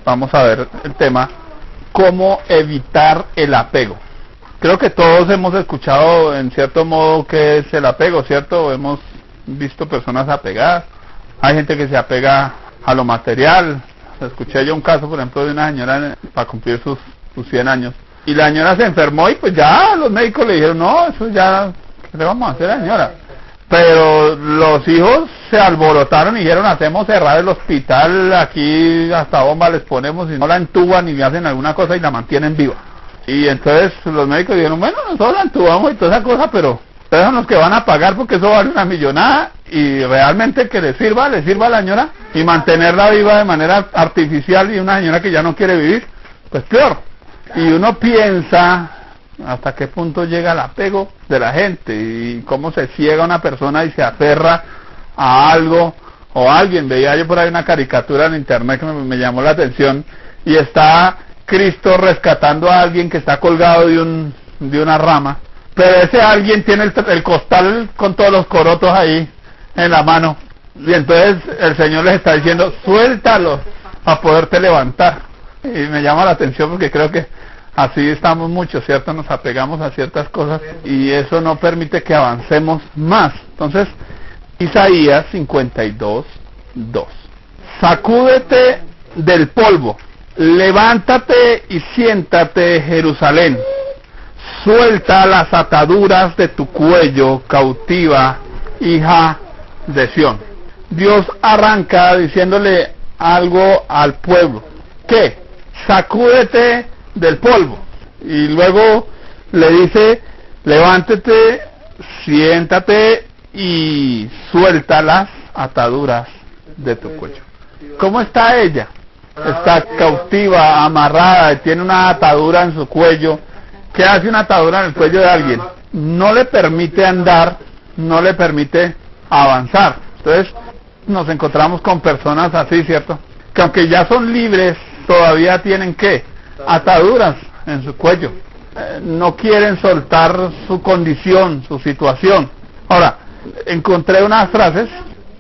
vamos a ver el tema, cómo evitar el apego. Creo que todos hemos escuchado en cierto modo qué es el apego, ¿cierto? Hemos visto personas apegadas. Hay gente que se apega a lo material. Escuché yo un caso, por ejemplo, de una señora para cumplir sus 100 años. Y la señora se enfermó y pues ya los médicos le dijeron, no, eso ya, ¿qué le vamos a hacer a la señora? Pero los hijos se alborotaron y dijeron, hacemos cerrar el hospital, aquí hasta bomba les ponemos y no la entuban ni le hacen alguna cosa y la mantienen viva. Y entonces los médicos dijeron, bueno, nosotros la entubamos y toda esa cosa, pero ustedes son los que van a pagar porque eso vale una millonada y realmente que le sirva a la señora y mantenerla viva de manera artificial y una señora que ya no quiere vivir, pues peor. Y uno piensa hasta qué punto llega el apego de la gente y cómo se ciega una persona y se aferra a algo o a alguien. Veía yo por ahí una caricatura en internet que me llamó la atención y está Cristo rescatando a alguien que está colgado de una rama, pero ese alguien tiene el costal con todos los corotos ahí en la mano y entonces el Señor les está diciendo, suéltalo a poderte levantar. Y me llama la atención porque creo que así estamos muchos, ¿cierto? Nos apegamos a ciertas cosas y eso no permite que avancemos más. Entonces, Isaías 52:2. Sacúdete del polvo, levántate y siéntate, Jerusalén. Suelta las ataduras de tu cuello, cautiva, hija de Sión. Dios arranca diciéndole algo al pueblo. ¿Qué? Sacúdete del polvo. Y luego le dice, levántate, siéntate y suelta las ataduras de tu cuello. ¿Cómo está ella? Está cautiva, amarrada, tiene una atadura en su cuello. ¿Qué hace una atadura en el cuello de alguien? No le permite andar, no le permite avanzar. Entonces nos encontramos con personas así, ¿cierto? Que aunque ya son libres, todavía tienen ¿qué? Ataduras en su cuello. No quieren soltar su condición, su situación. Ahora, encontré unas frases,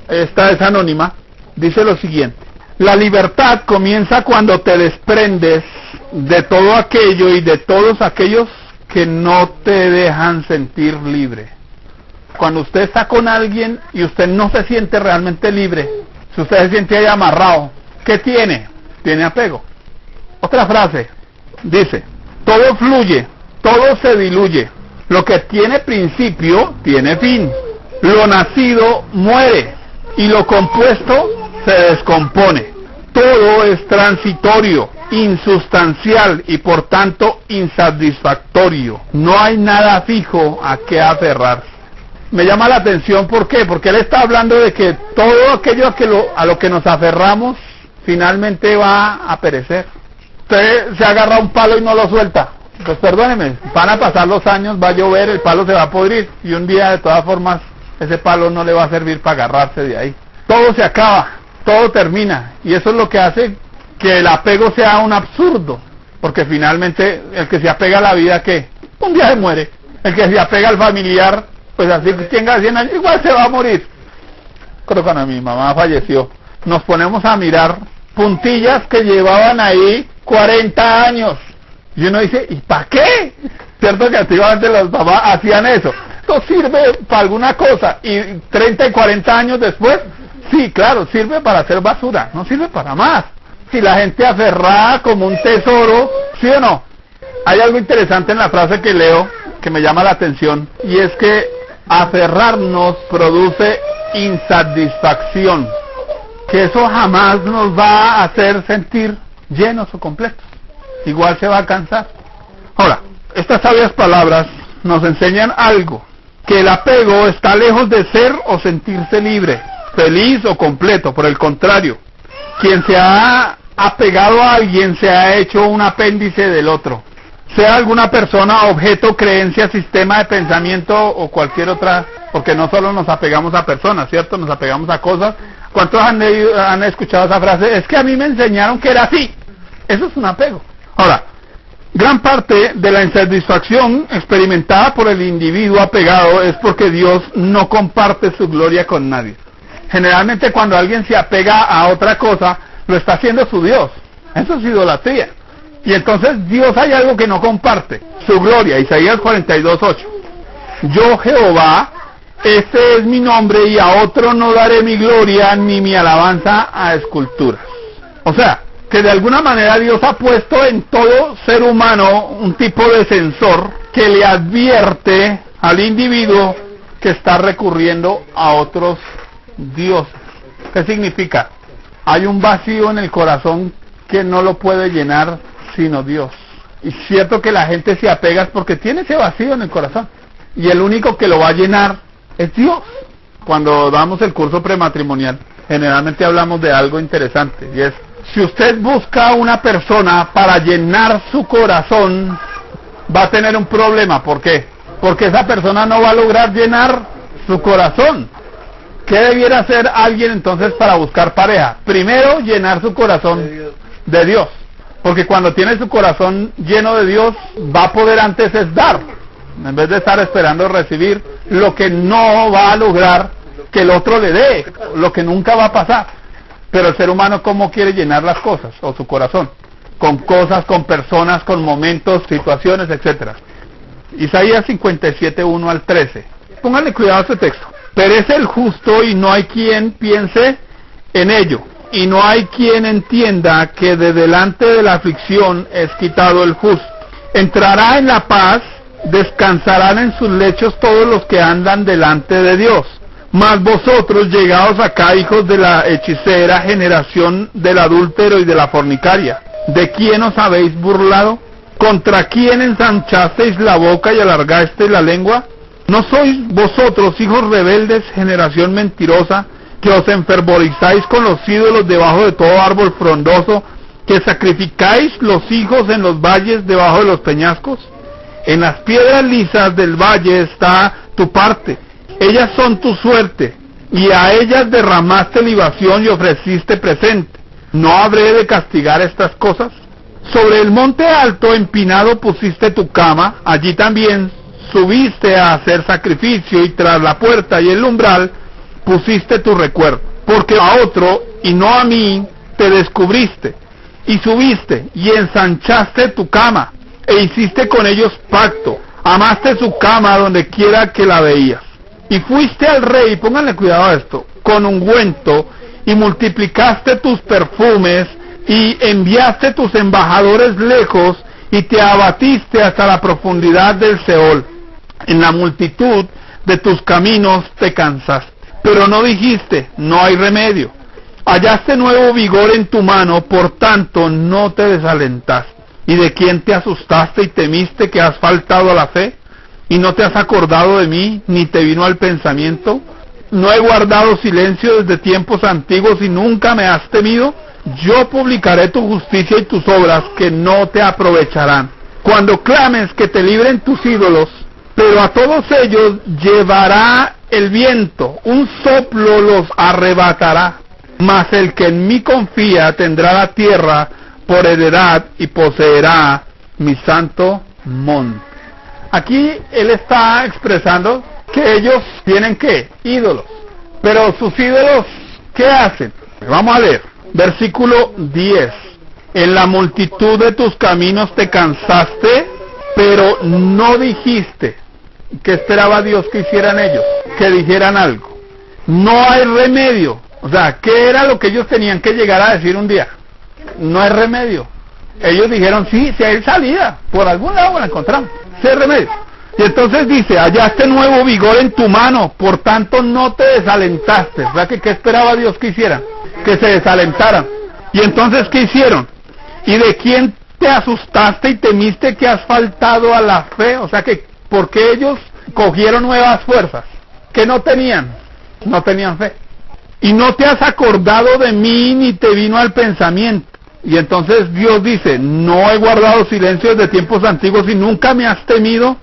esta es anónima, dice lo siguiente: la libertad comienza cuando te desprendes de todo aquello y de todos aquellos que no te dejan sentir libre. Cuando usted está con alguien y usted no se siente realmente libre, si usted se siente ahí amarrado, ¿qué tiene? Tiene apego. Otra frase dice, todo fluye, todo se diluye, lo que tiene principio tiene fin, lo nacido muere y lo compuesto se descompone, todo es transitorio, insustancial y por tanto insatisfactorio, no hay nada fijo a qué aferrarse. Me llama la atención, ¿por qué? Porque él está hablando de que todo aquello a lo que nos aferramos finalmente va a perecer. Usted se agarra un palo y no lo suelta, pues perdóneme, van a pasar los años, va a llover, el palo se va a podrir y un día de todas formas ese palo no le va a servir para agarrarse de ahí. Todo se acaba, todo termina y eso es lo que hace que el apego sea un absurdo, porque finalmente el que se apega a la vida, ¿qué? Un día se muere. El que se apega al familiar, pues así que tenga 100 años, igual se va a morir. Creo que cuando mi mamá falleció, nos ponemos a mirar puntillas que llevaban ahí 40 años. Y uno dice, ¿y para qué? Cierto que antiguamente los papás hacían eso. Esto sirve para alguna cosa. Y 30 y 40 años después, sí, claro, sirve para hacer basura. No sirve para más. Si la gente aferrada como un tesoro, ¿sí o no? Hay algo interesante en la frase que leo que me llama la atención. Y es que aferrarnos produce insatisfacción. Que eso jamás nos va a hacer sentir llenos o completos. Igual se va a cansar. Ahora, estas sabias palabras nos enseñan algo, que el apego está lejos de ser o sentirse libre, feliz o completo. Por el contrario, quien se ha apegado a alguien se ha hecho un apéndice del otro, sea alguna persona, objeto, creencia, sistema de pensamiento o cualquier otra, porque no solo nos apegamos a personas, ¿cierto? Nos apegamos a cosas. ¿Cuántos han escuchado esa frase? Es que a mí me enseñaron que era así. Eso es un apego. Ahora, gran parte de la insatisfacción experimentada por el individuo apegado es porque Dios no comparte su gloria con nadie. Generalmente cuando alguien se apega a otra cosa, lo está haciendo su Dios. Eso es idolatría. Y entonces Dios hay algo que no comparte, su gloria. Isaías 42:8. Yo Jehová, este es mi nombre, y a otro no daré mi gloria ni mi alabanza a esculturas. O sea, que de alguna manera Dios ha puesto en todo ser humano un tipo de sensor que le advierte al individuo que está recurriendo a otros dioses. ¿Qué significa? Hay un vacío en el corazón que no lo puede llenar sino Dios. Y es cierto que la gente se apega porque tiene ese vacío en el corazón. Y el único que lo va a llenar es Dios. Cuando damos el curso prematrimonial, generalmente hablamos de algo interesante, y es, si usted busca una persona para llenar su corazón, va a tener un problema. ¿Por qué? Porque esa persona no va a lograr llenar su corazón. ¿Qué debiera hacer alguien entonces para buscar pareja? Primero, llenar su corazón de Dios. Porque cuando tiene su corazón lleno de Dios, va a poder antes es dar, en vez de estar esperando recibir lo que no va a lograr que el otro le dé, lo que nunca va a pasar. Pero el ser humano, ¿cómo quiere llenar las cosas? O su corazón. Con cosas, con personas, con momentos, situaciones, etcétera. Isaías 57:1-13. Pónganle cuidado a este texto. Perece el justo y no hay quien piense en ello. Y no hay quien entienda que de delante de la aflicción es quitado el justo. Entrará en la paz, descansarán en sus lechos todos los que andan delante de Dios. Mas vosotros, llegados acá, hijos de la hechicera, generación del adúltero y de la fornicaria, ¿de quién os habéis burlado? ¿Contra quién ensanchasteis la boca y alargasteis la lengua? ¿No sois vosotros, hijos rebeldes, generación mentirosa, que os enfervorizáis con los ídolos debajo de todo árbol frondoso, que sacrificáis los hijos en los valles debajo de los peñascos? En las piedras lisas del valle está tu parte, ellas son tu suerte, y a ellas derramaste libación y ofreciste presente. ¿No habré de castigar estas cosas? Sobre el monte alto empinado pusiste tu cama, allí también subiste a hacer sacrificio, y tras la puerta y el umbral pusiste tu recuerdo, porque a otro y no a mí te descubriste, y subiste y ensanchaste tu cama, e hiciste con ellos pacto, amaste su cama donde quiera que la veías, y fuiste al rey, pónganle cuidado a esto, con ungüento, y multiplicaste tus perfumes, y enviaste tus embajadores lejos, y te abatiste hasta la profundidad del Seol. En la multitud de tus caminos te cansaste. Pero no dijiste, no hay remedio. Hallaste nuevo vigor en tu mano, por tanto no te desalentaste. ¿Y de quién te asustaste y temiste que has faltado a la fe? ¿Y no te has acordado de mí, ni te vino al pensamiento? ¿No he guardado silencio desde tiempos antiguos y nunca me has temido? Yo publicaré tu justicia y tus obras que no te aprovecharán. Cuando clames que te libren tus ídolos, pero a todos ellos llevará el viento, un soplo los arrebatará. Mas el que en mí confía tendrá la tierra por heredad y poseerá mi santo monte. Aquí él está expresando que ellos tienen ¿qué? Ídolos. Pero sus ídolos, ¿qué hacen? Vamos a leer. Versículo 10. En la multitud de tus caminos te cansaste, pero no dijiste. ¿Qué esperaba Dios que hicieran ellos? Que dijeran algo. No hay remedio. O sea, ¿qué era lo que ellos tenían que llegar a decir un día? No hay remedio. Ellos dijeron, sí, si hay salida, por algún lado la encontramos, sí hay remedio. Y entonces dice, hallaste nuevo vigor en tu mano, por tanto no te desalentaste. O sea, ¿qué esperaba Dios que hicieran? Que se desalentaran. Y entonces, ¿qué hicieron? ¿Y de quién te asustaste y temiste que has faltado a la fe? O sea, que porque ellos cogieron nuevas fuerzas que no tenían fe. Y no te has acordado de mí ni te vino al pensamiento. Y entonces Dios dice, no he guardado silencio desde tiempos antiguos y nunca me has temido.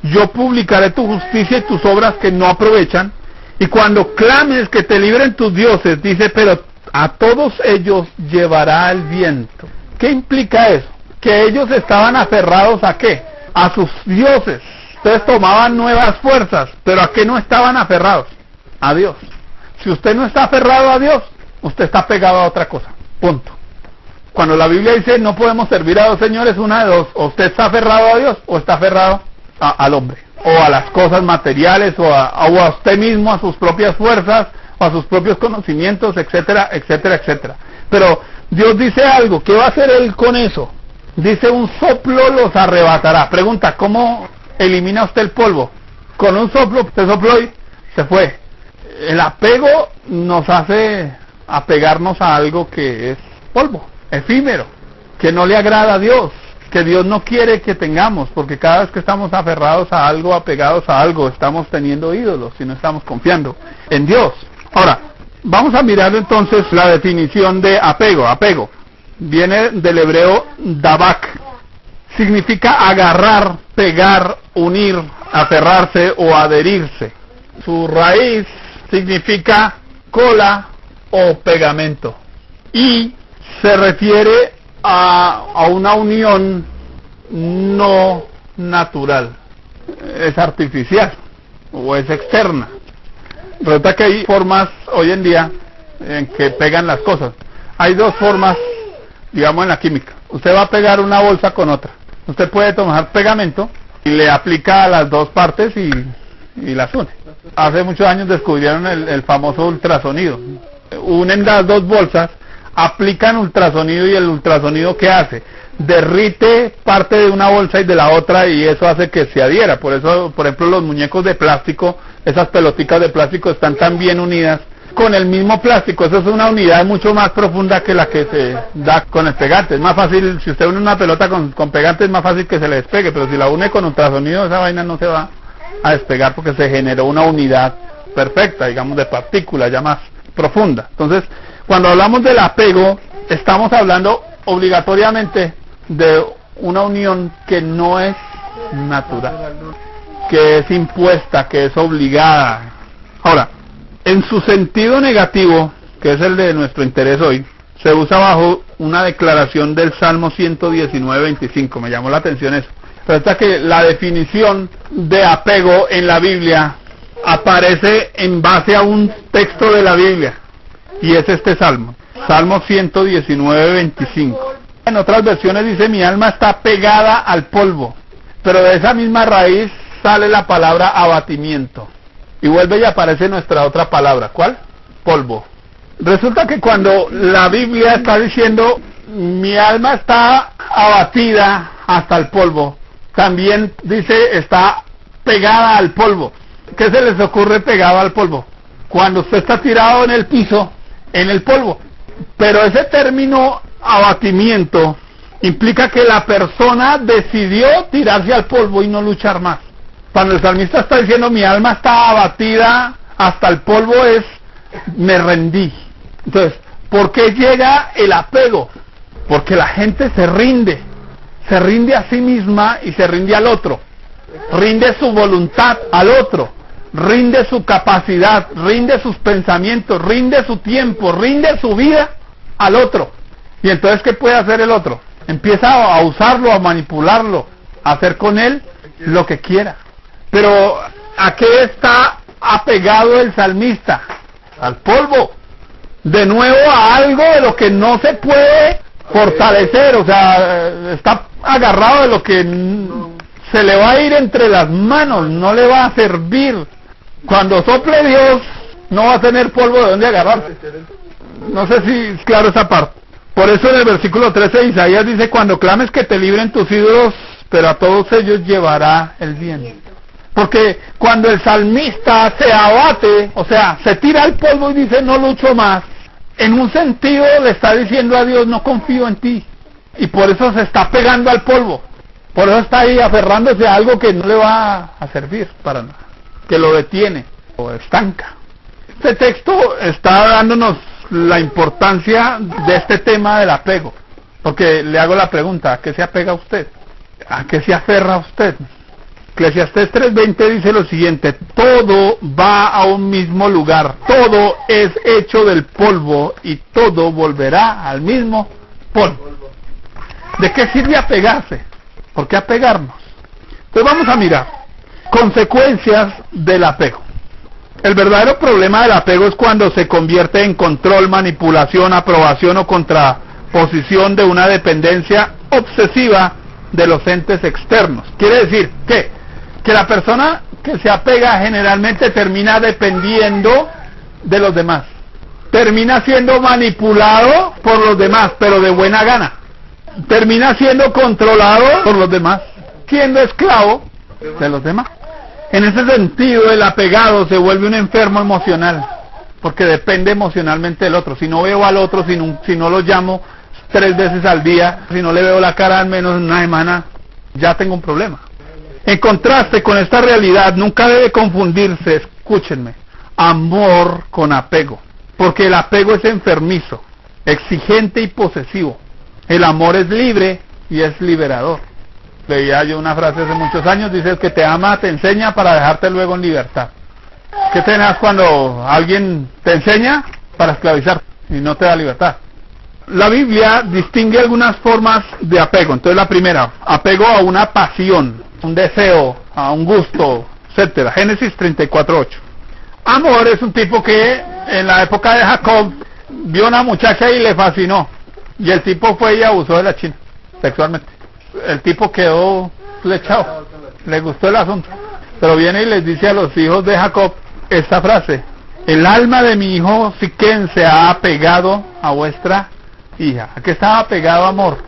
Yo publicaré tu justicia y tus obras que no aprovechan. Y cuando clames que te libren tus dioses, dice, pero a todos ellos llevará el viento. ¿Qué implica eso? Que ellos estaban aferrados ¿a qué? A sus dioses. Entonces tomaban nuevas fuerzas, pero ¿a qué no estaban aferrados? A Dios. Si usted no está aferrado a Dios, usted está pegado a otra cosa. Punto. Cuando la Biblia dice no podemos servir a dos señores, una de dos: o usted está aferrado a Dios o está aferrado al hombre, o a las cosas materiales, o a usted mismo, a sus propias fuerzas, o a sus propios conocimientos, etcétera, etcétera, etcétera. Pero Dios dice algo. ¿Qué va a hacer Él con eso? Dice: un soplo los arrebatará. Pregunta: ¿cómo elimina usted el polvo? Con un soplo. Usted sopló y se fue. El apego nos hace apegarnos a algo que es polvo, efímero, que no le agrada a Dios, que Dios no quiere que tengamos, porque cada vez que estamos aferrados a algo, apegados a algo, estamos teniendo ídolos y no estamos confiando en Dios. Ahora, vamos a mirar entonces la definición de apego. Apego viene del hebreo dabak, significa agarrar, pegar, unir, aferrarse o adherirse. Su raíz significa cola o pegamento y se refiere a una unión no natural, es artificial o es externa. Resulta que hay formas hoy en día en que pegan las cosas. Hay dos formas, digamos, en la química. Usted va a pegar una bolsa con otra. Usted puede tomar pegamento y le aplica a las dos partes y las une. Hace muchos años descubrieron el famoso ultrasonido. Unen las dos bolsas, aplican ultrasonido, y el ultrasonido, ¿qué hace? Derrite parte de una bolsa y de la otra, y eso hace que se adhiera. Por eso, por ejemplo, los muñecos de plástico, esas pelotitas de plástico están tan bien unidas con el mismo plástico. Eso es una unidad mucho más profunda que la que se da con el pegante. Es más fácil, si usted une una pelota con pegante, es más fácil que se le despegue, pero si la une con ultrasonido, esa vaina no se va a despegar, porque se generó una unidad perfecta, digamos, de partículas ya más profunda. Entonces, cuando hablamos del apego, estamos hablando obligatoriamente de una unión que no es natural, que es impuesta, que es obligada. Ahora, en su sentido negativo, que es el de nuestro interés hoy, se usa bajo una declaración del Salmo 119:25. Me llamó la atención eso. Resulta que la definición de apego en la Biblia aparece en base a un texto de la Biblia, y es este salmo, Salmo 119:25. En otras versiones dice: mi alma está pegada al polvo, pero de esa misma raíz sale la palabra abatimiento, y vuelve y aparece nuestra otra palabra. ¿Cuál? Polvo. Resulta que cuando la Biblia está diciendo mi alma está abatida hasta el polvo, también dice está pegada al polvo. ¿Qué se les ocurre pegado al polvo? Cuando usted está tirado en el piso, en el polvo. Pero ese término abatimiento implica que la persona decidió tirarse al polvo y no luchar más. Cuando el salmista está diciendo mi alma está abatida hasta el polvo, es me rendí. Entonces, ¿por qué llega el apego? Porque la gente se rinde a sí misma y se rinde al otro, rinde su voluntad al otro, rinde su capacidad, rinde sus pensamientos, rinde su tiempo, rinde su vida al otro. Y entonces, ¿qué puede hacer el otro? Empieza a usarlo, a manipularlo, a hacer con él lo que quiera. Pero ¿a qué está apegado el salmista? Al polvo. De nuevo, a algo de lo que no se puede fortalecer. O sea, está agarrado de lo que se le va a ir entre las manos, no le va a servir. Cuando sople Dios, no va a tener polvo de donde agarrarse. No sé si es claro esa parte. Por eso en el versículo 13 de Isaías dice: cuando clames que te libren tus ídolos, pero a todos ellos llevará el bien. Porque cuando el salmista se abate, o sea, se tira al polvo y dice no lucho más, en un sentido le está diciendo a Dios no confío en ti. Y por eso se está pegando al polvo. Por eso está ahí aferrándose a algo que no le va a servir para nada, que lo detiene o estanca. Este texto está dándonos la importancia de este tema del apego. Porque le hago la pregunta: ¿a qué se apega usted? ¿A qué se aferra usted? Eclesiastés 3:20 dice lo siguiente: todo va a un mismo lugar, todo es hecho del polvo y todo volverá al mismo polvo. ¿De qué sirve apegarse? ¿Por qué apegarnos? Entonces vamos a mirar consecuencias del apego. El verdadero problema del apego es cuando se convierte en control, manipulación, aprobación o posición de una dependencia obsesiva de los entes externos. Quiere decir que la persona que se apega generalmente termina dependiendo de los demás, termina siendo manipulado por los demás, pero de buena gana, termina siendo controlado por los demás, siendo esclavo de los demás. En ese sentido, el apegado se vuelve un enfermo emocional, porque depende emocionalmente del otro. Si no veo al otro, si no lo llamo 3 veces al día, si no le veo la cara al menos en una semana, ya tengo un problema. En contraste con esta realidad, nunca debe confundirse, escúchenme, amor con apego, porque el apego es enfermizo, exigente y posesivo. El amor es libre y es liberador. Leía yo una frase hace muchos años, dice: el que te ama te enseña para dejarte luego en libertad. ¿Qué tenés cuando alguien te enseña? Para esclavizar y no te da libertad. La Biblia distingue algunas formas de apego. Entonces, la primera, apego a una pasión, un deseo, a un gusto, etcétera. Génesis 34:8. Amor es un tipo que en la época de Jacob vio una muchacha y le fascinó, y el tipo fue y abusó de la china sexualmente. El tipo quedó flechado, le gustó el asunto, pero viene y les dice a los hijos de Jacob esta frase: el alma de mi hijo Siquén se ha apegado a vuestra hija. ¿A qué estaba apegado amor?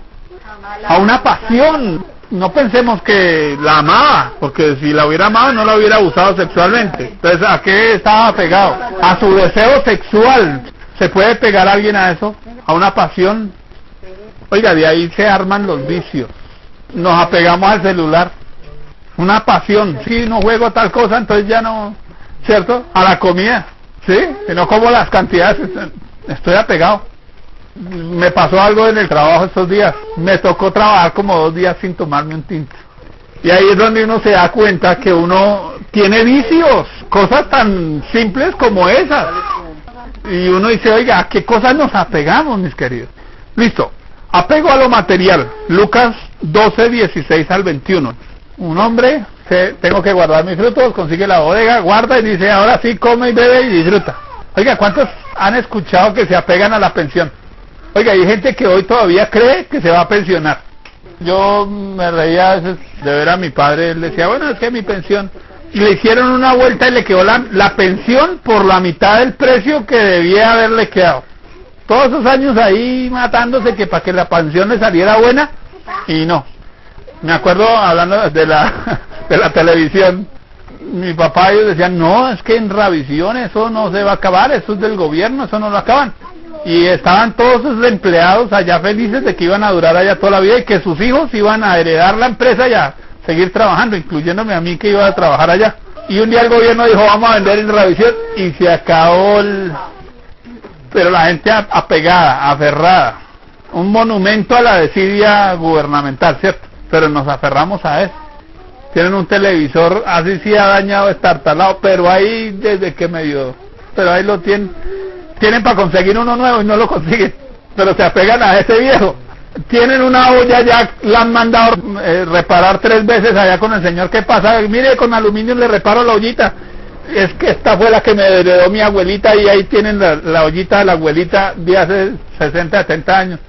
A una pasión. No pensemos que la amaba, porque si la hubiera amado no la hubiera abusado sexualmente. Entonces, ¿a qué estaba apegado? A su deseo sexual. ¿Se puede pegar a alguien a eso? ¿A una pasión? Oiga, de ahí se arman los vicios. Nos apegamos al celular. Una pasión. Si no juego tal cosa, entonces ya no, ¿cierto? A la comida, ¿sí? Si no como las cantidades, estoy apegado. Me pasó algo en el trabajo estos días. Me tocó trabajar como 2 días sin tomarme un tinto. Y ahí es donde uno se da cuenta que uno tiene vicios, cosas tan simples como esas. Y uno dice: oiga, ¿a qué cosas nos apegamos, mis queridos? Listo. Apego a lo material. Lucas 12:16-21. Un hombre, tengo que guardar mis frutos, consigue la bodega, guarda y dice: ahora sí, come y bebe y disfruta. Oiga, ¿cuántos han escuchado que se apegan a la pensión? Oiga, hay gente que hoy todavía cree que se va a pensionar. Yo me reía a veces de ver a mi padre. Él decía: bueno, es que mi pensión... Y le hicieron una vuelta y le quedó la pensión por la mitad del precio que debía haberle quedado. Todos esos años ahí matándose que para que la pensión le saliera buena, y no. Me acuerdo, hablando de la televisión, mi papá y ellos decían: no, es que en Ravisión eso no se va a acabar, eso es del gobierno, eso no lo acaban. Y estaban todos sus empleados allá felices de que iban a durar allá toda la vida y que sus hijos iban a heredar la empresa y a seguir trabajando, incluyéndome a mí que iba a trabajar allá. Y un día el gobierno dijo: vamos a vender en Ravisión, y se acabó Pero la gente apegada, aferrada, un monumento a la desidia gubernamental, ¿cierto? Pero nos aferramos a eso. Tienen un televisor, así sí ha dañado, estartalado, pero ahí desde que me dio, pero ahí lo tienen para conseguir uno nuevo y no lo consiguen, pero se apegan a ese viejo. Tienen una olla, ya la han mandado reparar 3 veces allá con el señor. ¿Qué pasa? Mire, con aluminio le reparo la ollita. Es que esta fue la que me heredó mi abuelita, y ahí tienen la ollita de la abuelita de hace 60, 70 años.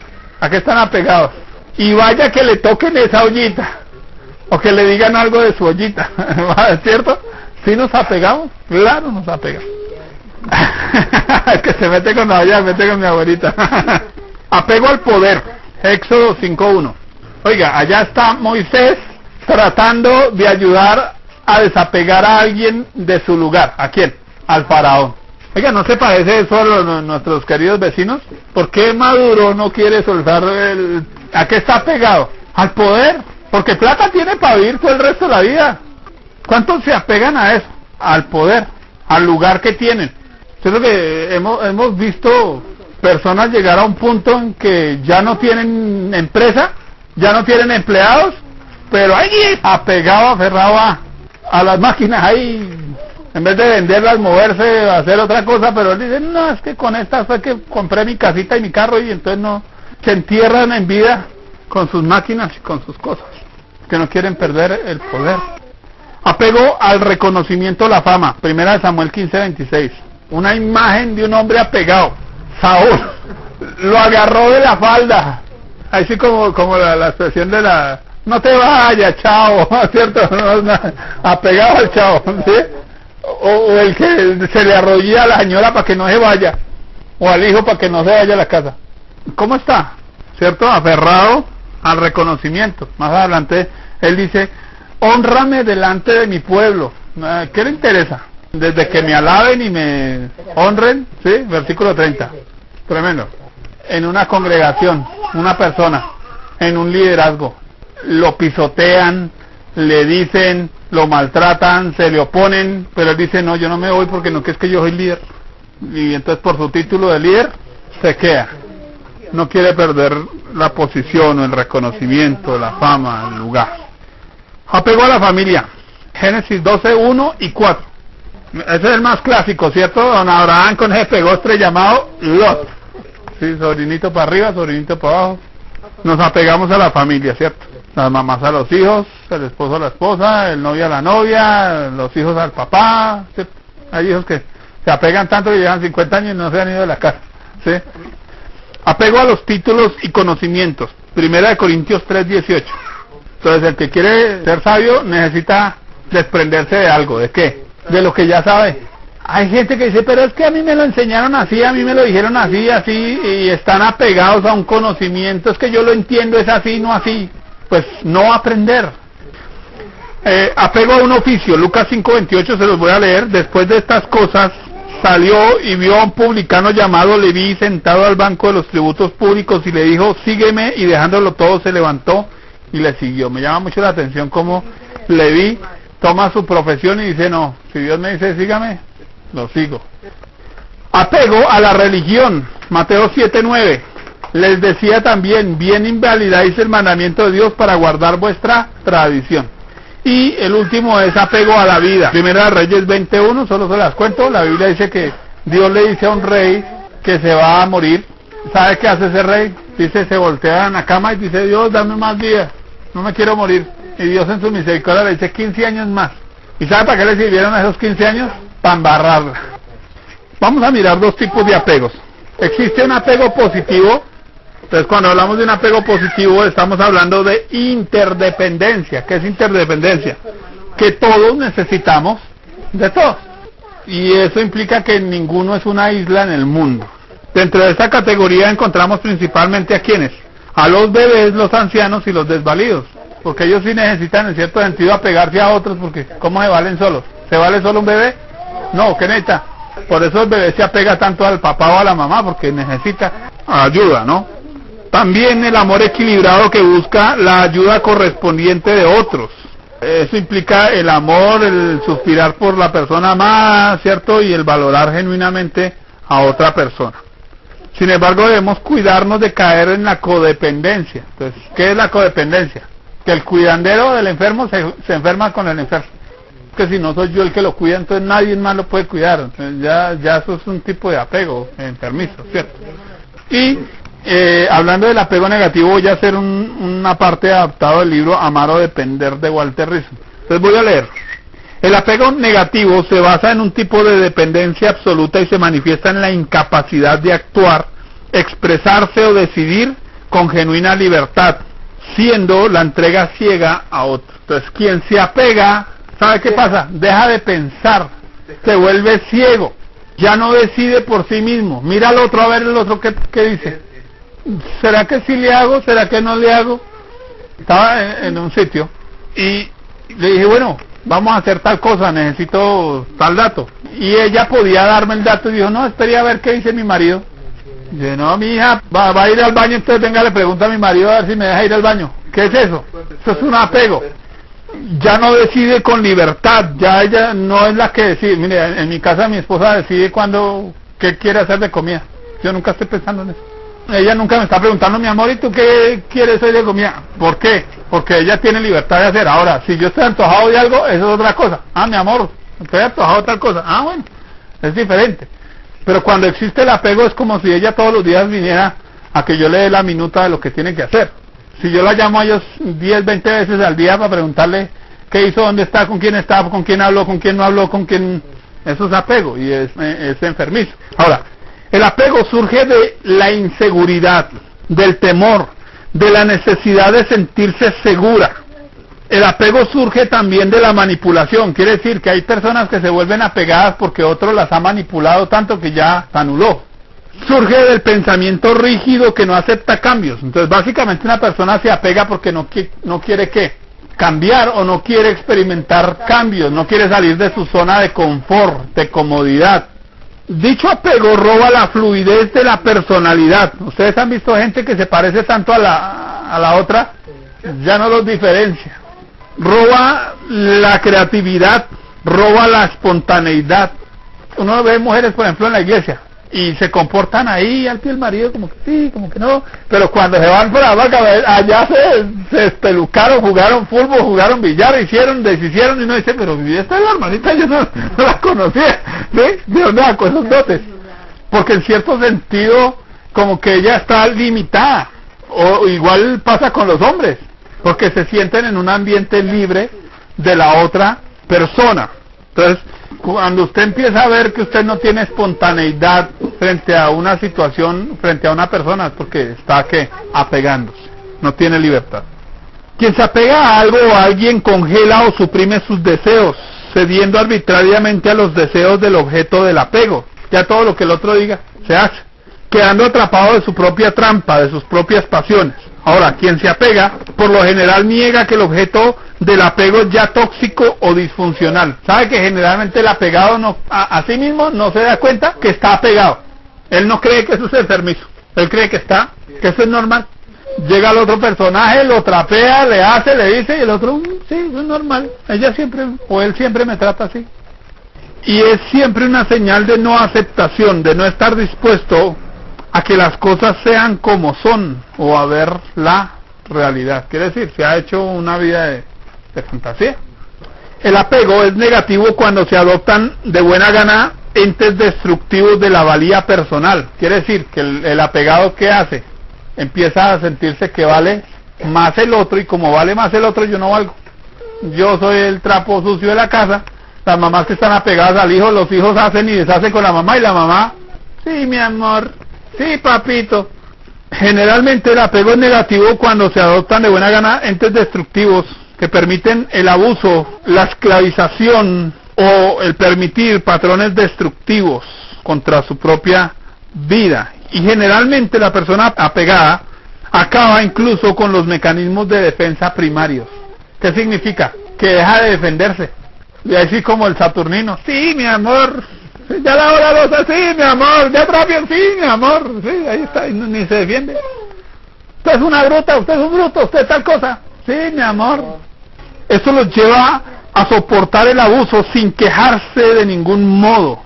¿A qué están apegados? Y vaya que le toquen esa ollita, o que le digan algo de su ollita, ¿cierto? ¿Sí nos apegamos? Claro, nos apegamos. Que se mete con la olla, mete con mi abuelita. Apego al poder. Éxodo 5:1. Oiga, allá está Moisés tratando de ayudar a desapegar a alguien de su lugar. ¿A quién? Al faraón. Oiga, ¿no se parece eso a nuestros queridos vecinos? ¿Por qué Maduro no quiere soltar ¿a qué está pegado? Al poder. Porque plata tiene para vivir todo el resto de la vida. ¿Cuántos se apegan a eso? Al poder, al lugar que tienen. Yo creo que hemos visto personas llegar a un punto en que ya no tienen empresa, ya no tienen empleados, pero ahí apegado, aferrado a las máquinas ahí, en vez de venderlas, moverse, hacer otra cosa. Pero dicen: no, es que con esta fue que compré mi casita y mi carro, y entonces no, se entierran en vida con sus máquinas y con sus cosas, que no quieren perder el poder. Apego al reconocimiento, la fama. 1 Samuel 15:26. Una imagen de un hombre apegado, Saúl lo agarró de la falda, así como la expresión de la, no te vayas, chao, ¿cierto? Apegado al chao, ¿sí? O el que se le arrodilla a la señora para que no se vaya, o al hijo para que no se vaya a la casa. ¿Cómo está? ¿Cierto? Aferrado al reconocimiento. Más adelante él dice, hónrame delante de mi pueblo. ¿Qué le interesa? Desde que me alaben y me honren, ¿sí? Versículo 30. Tremendo. En una congregación, una persona, en un liderazgo, lo pisotean, le dicen, lo maltratan, se le oponen, pero él dice, no, yo no me voy porque no, que es que yo soy líder. Y entonces por su título de líder, se queda. No quiere perder la posición o el reconocimiento, la fama, el lugar. Apego a la familia. Génesis 12, 1 y 4. Ese es el más clásico, ¿cierto? Don Abraham con ese pegostre llamado Lot. Sí, sobrinito para arriba, sobrinito para abajo. Nos apegamos a la familia, ¿cierto? Las mamás a los hijos, el esposo a la esposa, el novio a la novia, los hijos al papá, ¿cierto? Hay hijos que se apegan tanto que llevan 50 años y no se han ido de la casa, ¿sí? Apego a los títulos y conocimientos. 1 Corintios 3:18. Entonces el que quiere ser sabio necesita desprenderse de algo. ¿De qué? De lo que ya sabe. Hay gente que dice, pero es que a mí me lo enseñaron así, a mí me lo dijeron así, así, y están apegados a un conocimiento. Es que yo lo entiendo, es así, no así. Pues no aprender. Apego a un oficio. Lucas 5:28 se los voy a leer. Después de estas cosas salió y vio a un publicano llamado Leví sentado al banco de los tributos públicos y le dijo, sígueme, y dejándolo todo se levantó y le siguió. Me llama mucho la atención cómo Leví toma su profesión y dice, no, si Dios me dice sígame, lo sigo. Apego a la religión. Mateo 7:9. Les decía también, bien invalidáis el mandamiento de Dios para guardar vuestra tradición. Y el último es apego a la vida. Primera de Reyes 21, solo se las cuento. La Biblia dice que Dios le dice a un rey que se va a morir. ¿Sabe qué hace ese rey? Dice, se voltea en la cama y dice, Dios, dame más vida, no me quiero morir. Y Dios en su misericordia le dice 15 años más. ¿Y sabe para qué le sirvieron esos 15 años? Para embarrarla. Vamos a mirar dos tipos de apegos. Existe un apego positivo. Entonces cuando hablamos de un apego positivo estamos hablando de interdependencia. ¿Qué es interdependencia? Que todos necesitamos de todos. Y eso implica que ninguno es una isla en el mundo. Dentro de esta categoría encontramos principalmente a quienes, a los bebés, los ancianos y los desvalidos. Porque ellos sí necesitan en cierto sentido apegarse a otros, porque ¿cómo se valen solos? ¿Se vale solo un bebé? No, ¿qué necesita? Por eso el bebé se apega tanto al papá o a la mamá, porque necesita ayuda, ¿no? También el amor equilibrado que busca la ayuda correspondiente de otros. Eso implica el amor, el suspirar por la persona más, ¿cierto? Y el valorar genuinamente a otra persona. Sin embargo, debemos cuidarnos de caer en la codependencia. Entonces, ¿qué es la codependencia? Que el cuidandero del enfermo se enferma con el enfermo. Que si no soy yo el que lo cuida, entonces nadie más lo puede cuidar. Entonces ya eso es un tipo de apego enfermizo, ¿cierto? Y hablando del apego negativo, voy a hacer una parte adaptada del libro Amar o Depender de Walter Rizzo. Entonces voy a leer. El apego negativo se basa en un tipo de dependencia absoluta y se manifiesta en la incapacidad de actuar, expresarse o decidir con genuina libertad, siendo la entrega ciega a otro. Entonces quien se apega, ¿sabe qué pasa? Deja de pensar, se vuelve ciego, ya no decide por sí mismo. Mira al otro a ver el otro qué dice. ¿Será que sí le hago? ¿Será que no le hago? Estaba en un sitio y le dije, bueno, vamos a hacer tal cosa, necesito tal dato. Y ella podía darme el dato y dijo, no, espere a ver qué dice mi marido. Y dije, no, mi hija va a ir al baño, entonces venga, le pregunta a mi marido a ver si me deja ir al baño. ¿Qué es eso? Eso es un apego. Ya no decide con libertad, ya ella no es la que decide. Mire, en mi casa mi esposa decide qué quiere hacer de comida. Yo nunca estoy pensando en eso. Ella nunca me está preguntando, mi amor, ¿y tú qué quieres hoy de comida? ¿Por qué? Porque ella tiene libertad de hacer. Ahora, si yo estoy antojado de algo, eso es otra cosa. Ah, mi amor, estoy antojado de tal cosa. Ah, bueno, es diferente. Pero cuando existe el apego es como si ella todos los días viniera a que yo le dé la minuta de lo que tiene que hacer. Si yo la llamo a ellos 10, 20 veces al día para preguntarle qué hizo, dónde está, con quién habló, con quién no habló, con quién... Eso es apego y es enfermizo. Ahora, El apego surge de la inseguridad, del temor, de la necesidad de sentirse segura. El apego surge también de la manipulación, quiere decir que hay personas que se vuelven apegadas porque otro las ha manipulado tanto que ya anuló. Surge del pensamiento rígido que no acepta cambios. Entonces básicamente una persona se apega porque no quiere ¿qué? Cambiar, o no quiere experimentar cambios, no quiere salir de su zona de confort, de comodidad. Dicho apego roba la fluidez de la personalidad. Ustedes han visto gente que se parece tanto a la otra, ya no los diferencia. Roba la creatividad, roba la espontaneidad. Uno ve mujeres, por ejemplo, en la iglesia, y se comportan ahí al pie del marido como que sí, como que no, pero cuando se van por la vaca, allá se espelucaron, jugaron fútbol, jugaron billar, deshicieron, y uno dice, pero esta es la hermanita, yo no la conocía, ¿sí? ¿De dónde sacó esos dotes? Porque en cierto sentido, como que ella está limitada, o igual pasa con los hombres, porque se sienten en un ambiente libre de la otra persona. Entonces, cuando usted empieza a ver que usted no tiene espontaneidad frente a una situación, frente a una persona, es porque está apegándose, no tiene libertad. Quien se apega a algo o a alguien congela o suprime sus deseos, cediendo arbitrariamente a los deseos del objeto del apego. Ya todo lo que el otro diga se hace, quedando atrapado de su propia trampa, de sus propias pasiones. Ahora, quien se apega, por lo general niega que el objeto del apego es ya tóxico o disfuncional. Sabe que generalmente el apegado a sí mismo no se da cuenta que está apegado. Él no cree que eso es enfermizo. Él cree que eso es normal. Llega el otro personaje, lo trapea, le hace, le dice, y el otro, sí, eso es normal. Ella siempre, o él siempre me trata así. Y es siempre una señal de no aceptación, de no estar dispuesto a que las cosas sean como son, o a ver la realidad. Quiere decir, se ha hecho una vida de fantasía. El apego es negativo cuando se adoptan de buena gana entes destructivos de la valía personal. Quiere decir que el apegado, ¿qué hace? Empieza a sentirse que vale más el otro, y como vale más el otro, yo no valgo. Yo soy el trapo sucio de la casa. Las mamás que están apegadas al hijo, los hijos hacen y deshacen con la mamá, y la mamá, sí, mi amor, sí, papito. Generalmente el apego es negativo cuando se adoptan de buena gana entes destructivos que permiten el abuso, la esclavización o el permitir patrones destructivos contra su propia vida. Y generalmente la persona apegada acaba incluso con los mecanismos de defensa primarios. ¿Qué significa? Que deja de defenderse. Y así como el saturnino, sí, mi amor, ya la hora losa, sí, mi amor, ya trapian, sí, mi amor, sí, ahí está, y ni se defiende. Usted es una bruta, usted es un bruto, usted es tal cosa, sí, mi amor. Eso los lleva a soportar el abuso sin quejarse de ningún modo.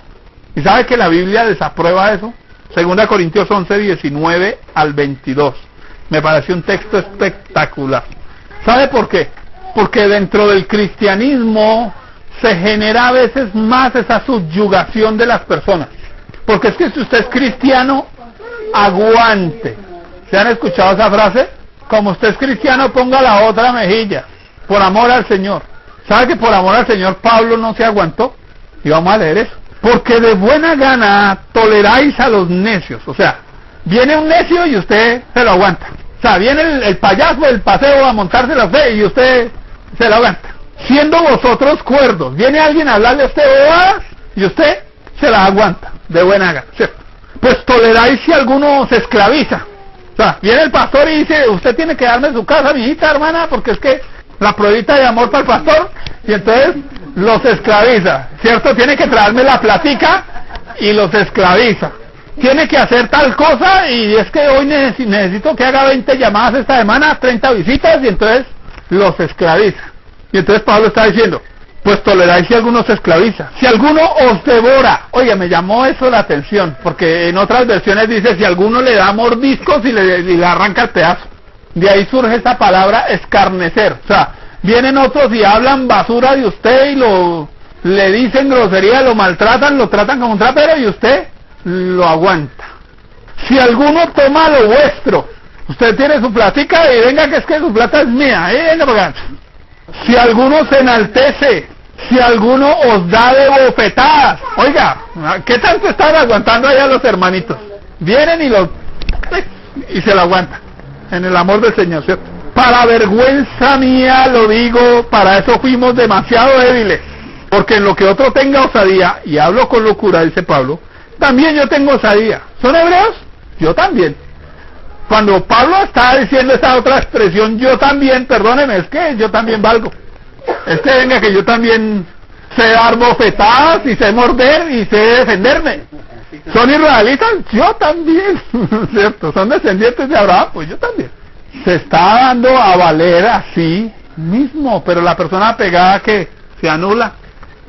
¿Y sabe que la Biblia desaprueba eso? 2 Corintios 11, 19 al 22. Me pareció un texto espectacular. ¿Sabe por qué? Porque dentro del cristianismo se genera a veces más esa subyugación de las personas. Porque es que si usted es cristiano, aguante. ¿Se han escuchado esa frase? Como usted es cristiano, ponga la otra mejilla. Por amor al Señor. ¿Sabe que por amor al Señor Pablo no se aguantó? Y vamos a leer eso. Porque de buena gana toleráis a los necios. O sea, viene un necio y usted se lo aguanta. O sea, viene el payaso del paseo a montarse la fe y usted se lo aguanta. Siendo vosotros cuerdos, viene alguien a hablarle a usted y usted se la aguanta, de buena gana, ¿cierto? Pues toleráis si alguno se esclaviza. O sea, viene el pastor y dice, usted tiene que darme su casa, mi hijita, hermana, porque es que la pruebita de amor para el pastor, y entonces los esclaviza, ¿cierto? Tiene que traerme la platica y los esclaviza. Tiene que hacer tal cosa, y es que hoy necesito que haga 20 llamadas esta semana, 30 visitas, y entonces los esclaviza. Y entonces Pablo está diciendo, pues toleráis si alguno se esclaviza. Si alguno os devora. Oye, me llamó eso la atención, porque en otras versiones dice, si alguno le da mordiscos y le arranca el pedazo. De ahí surge esa palabra escarnecer. O sea, vienen otros y hablan basura de usted y le dicen grosería, lo maltratan, lo tratan como un trapero y usted lo aguanta. Si alguno toma lo vuestro, usted tiene su platica y venga que es que su plata es mía, venga para acá. Si alguno se enaltece, Si alguno os da de bofetadas, oiga, ¿qué tanto están aguantando allá los hermanitos? Vienen y se lo aguantan, en el amor del Señor, ¿cierto? Para vergüenza mía lo digo, para eso fuimos demasiado débiles, porque en lo que otro tenga osadía, y hablo con locura, dice Pablo, también yo tengo osadía. ¿Son hebreos? Yo también. Cuando Pablo está diciendo esta otra expresión, yo también, perdóneme, es que yo también valgo. Es que venga que yo también sé dar bofetadas y sé morder y sé defenderme. ¿Son israelitas? Yo también, ¿cierto? ¿Son descendientes de Abraham? Pues yo también. Se está dando a valer a sí mismo, pero la persona pegada que se anula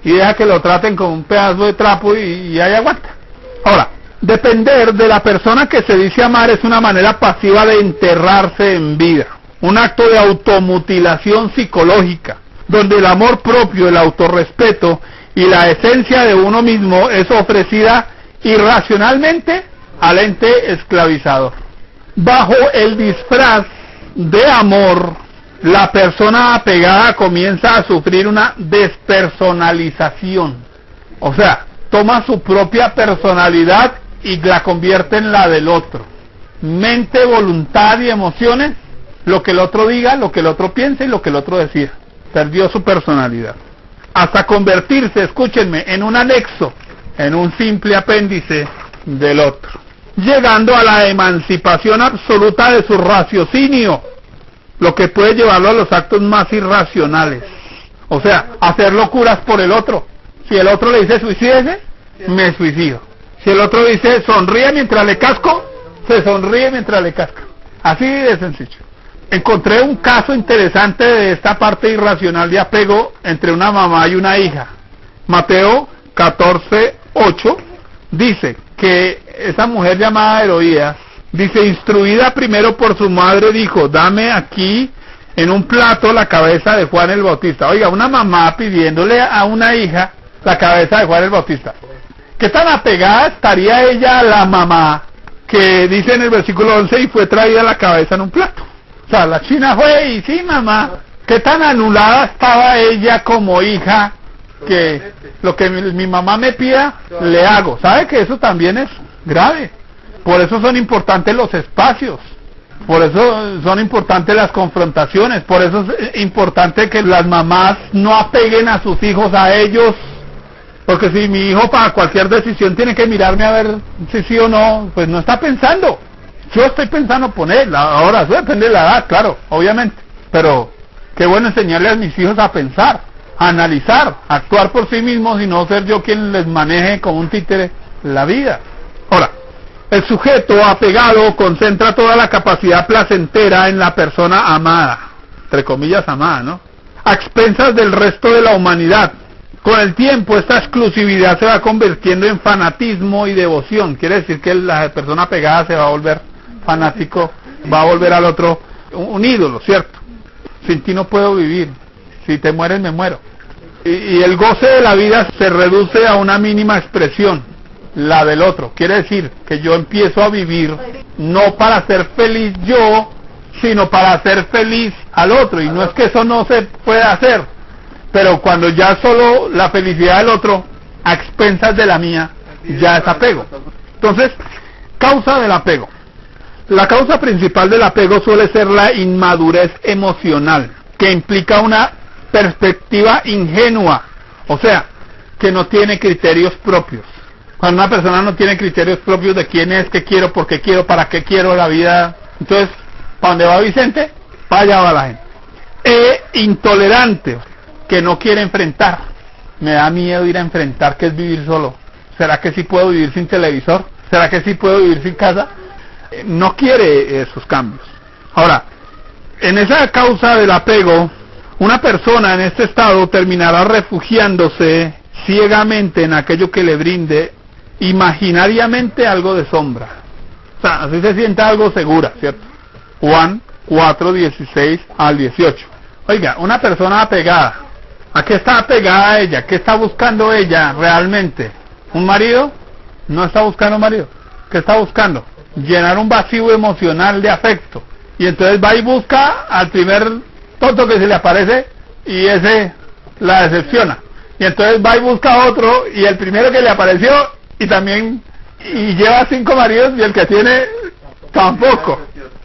y deja que lo traten con un pedazo de trapo y ahí aguanta. Ahora, depender de la persona que se dice amar es una manera pasiva de enterrarse en vida, un acto de automutilación psicológica, donde el amor propio, el autorrespeto y la esencia de uno mismo es ofrecida irracionalmente al ente esclavizador. Bajo el disfraz de amor, la persona apegada comienza a sufrir una despersonalización. O sea, toma su propia personalidad y la convierte en la del otro. Mente, voluntad y emociones, lo que el otro diga, lo que el otro piense y lo que el otro decida. Perdió su personalidad. Hasta convertirse, escúchenme, en un anexo, en un simple apéndice del otro. Llegando a la emancipación absoluta de su raciocinio, lo que puede llevarlo a los actos más irracionales. O sea, hacer locuras por el otro. Si el otro le dice suicídese, me suicido. Si el otro dice sonríe mientras le casco, se sonríe mientras le casca. Así de sencillo. Encontré un caso interesante de esta parte irracional de apego entre una mamá y una hija. Mateo 14:8 dice que esa mujer llamada Herodías, dice, instruida primero por su madre, dijo, dame aquí en un plato la cabeza de Juan el Bautista. Oiga, una mamá pidiéndole a una hija la cabeza de Juan el Bautista. ¿Qué tan apegada estaría ella a la mamá que dice en el versículo 11 y fue traída la cabeza en un plato? O sea, la china fue y sí, mamá. ¿Qué tan anulada estaba ella como hija que lo que mi mamá me pida, le hago? ¿Sabe que eso también es grave? Por eso son importantes los espacios. Por eso son importantes las confrontaciones. Por eso es importante que las mamás no apeguen a sus hijos a ellos. Porque si mi hijo para cualquier decisión tiene que mirarme a ver si sí o no, pues no está pensando. Yo estoy pensando ponerla. Ahora, eso depende de la edad, claro, obviamente. Pero qué bueno enseñarle a mis hijos a pensar, a analizar, a actuar por sí mismos y no ser yo quien les maneje como un títere la vida. Ahora, el sujeto apegado concentra toda la capacidad placentera en la persona amada, entre comillas amada, ¿no? A expensas del resto de la humanidad. Con el tiempo esta exclusividad se va convirtiendo en fanatismo y devoción. Quiere decir que la persona apegada se va a volver fanático, va a volver al otro un ídolo, ¿cierto? Sin ti no puedo vivir, si te mueres me muero. Y el goce de la vida se reduce a una mínima expresión, la del otro. Quiere decir que yo empiezo a vivir no para ser feliz yo, sino para hacer feliz al otro. Y no es que eso no se pueda hacer, pero cuando ya solo la felicidad del otro a expensas de la mía, ya es apego. Entonces, causa del apego. La causa principal del apego suele ser la inmadurez emocional, que implica una perspectiva ingenua, o sea, que no tiene criterios propios. Cuando una persona no tiene criterios propios de quién es, qué quiero, por qué quiero, para qué quiero la vida, entonces, ¿para dónde va Vicente? Para allá va la gente. Intolerante, que no quiere enfrentar. Me da miedo ir a enfrentar, que es vivir solo. ¿Será que sí puedo vivir sin televisor? ¿Será que sí puedo vivir sin casa? No quiere esos cambios. Ahora, en esa causa del apego, una persona en este estado terminará refugiándose ciegamente en aquello que le brinde imaginariamente algo de sombra. O sea, así se siente algo segura, ¿cierto? Juan 4:16 al 18. Oiga, una persona apegada, ¿a qué está apegada ella? ¿Qué está buscando ella realmente? ¿Un marido? No está buscando un marido. ¿Qué está buscando? Llenar un vacío emocional de afecto. Y entonces va y busca al primer tonto que se le aparece y ese la decepciona. Y entonces va y busca otro, y el primero que le apareció, y lleva 5 maridos, y el que tiene, tampoco.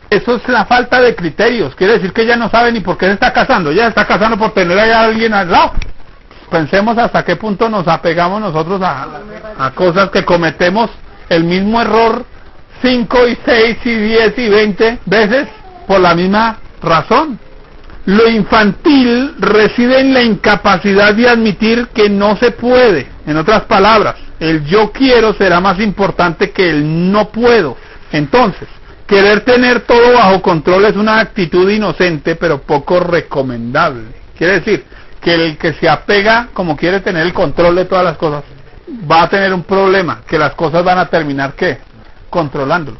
Eso es la falta de criterios. Quiere decir que ella no sabe ni por qué se está casando. Ella se está casando por tener a alguien al lado. Pensemos hasta qué punto nos apegamos nosotros a cosas que cometemos el mismo error 5 y 6 y 10 y 20 veces por la misma razón. Lo infantil reside en la incapacidad de admitir que no se puede. En otras palabras, el yo quiero será más importante que el no puedo. Entonces, querer tener todo bajo control es una actitud inocente pero poco recomendable. Quiere decir que el que se apega como quiere tener el control de todas las cosas va a tener un problema, que las cosas van a terminar ¿qué? Controlándolo.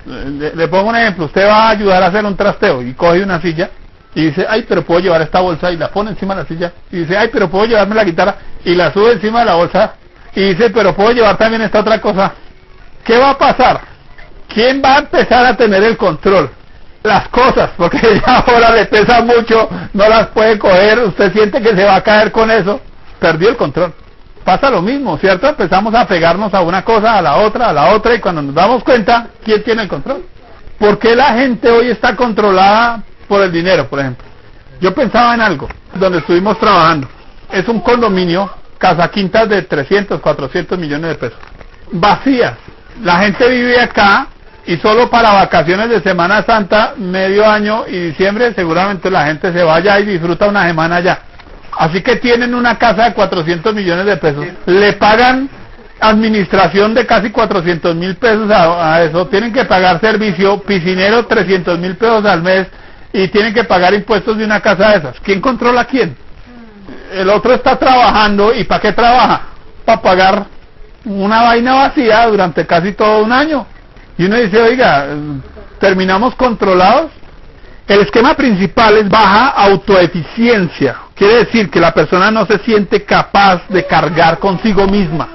Le pongo un ejemplo. Usted va a ayudar a hacer un trasteo y coge una silla y dice, ay, pero puedo llevar esta bolsa, y la pone encima de la silla, y dice, ay, pero puedo llevarme la guitarra, y la sube encima de la bolsa, y dice, pero puedo llevar también esta otra cosa. ¿Qué va a pasar? ¿Quién va a empezar a tener el control? Las cosas, porque ya ahora le pesa mucho, no las puede coger, usted siente que se va a caer con eso, perdió el control. Pasa lo mismo, ¿cierto? Empezamos a pegarnos a una cosa, a la otra, y cuando nos damos cuenta, ¿quién tiene el control? ¿Por qué la gente hoy está controlada por el dinero, por ejemplo? Yo pensaba en algo, donde estuvimos trabajando. Es un condominio, casa quintas de 300, 400 millones de pesos. Vacías. La gente vive acá, y solo para vacaciones de Semana Santa, medio año y diciembre, seguramente la gente se vaya y disfruta una semana allá. Así que tienen una casa de 400 millones de pesos. Le pagan administración de casi 400.000 pesos a eso. Tienen que pagar servicio, piscinero 300.000 pesos al mes. Y tienen que pagar impuestos de una casa de esas. ¿Quién controla a quién? El otro está trabajando. ¿Y para qué trabaja? Para pagar una vaina vacía durante casi todo un año. Y uno dice, oiga, ¿terminamos controlados? El esquema principal es baja autoeficiencia. Quiere decir que la persona no se siente capaz de cargar consigo misma.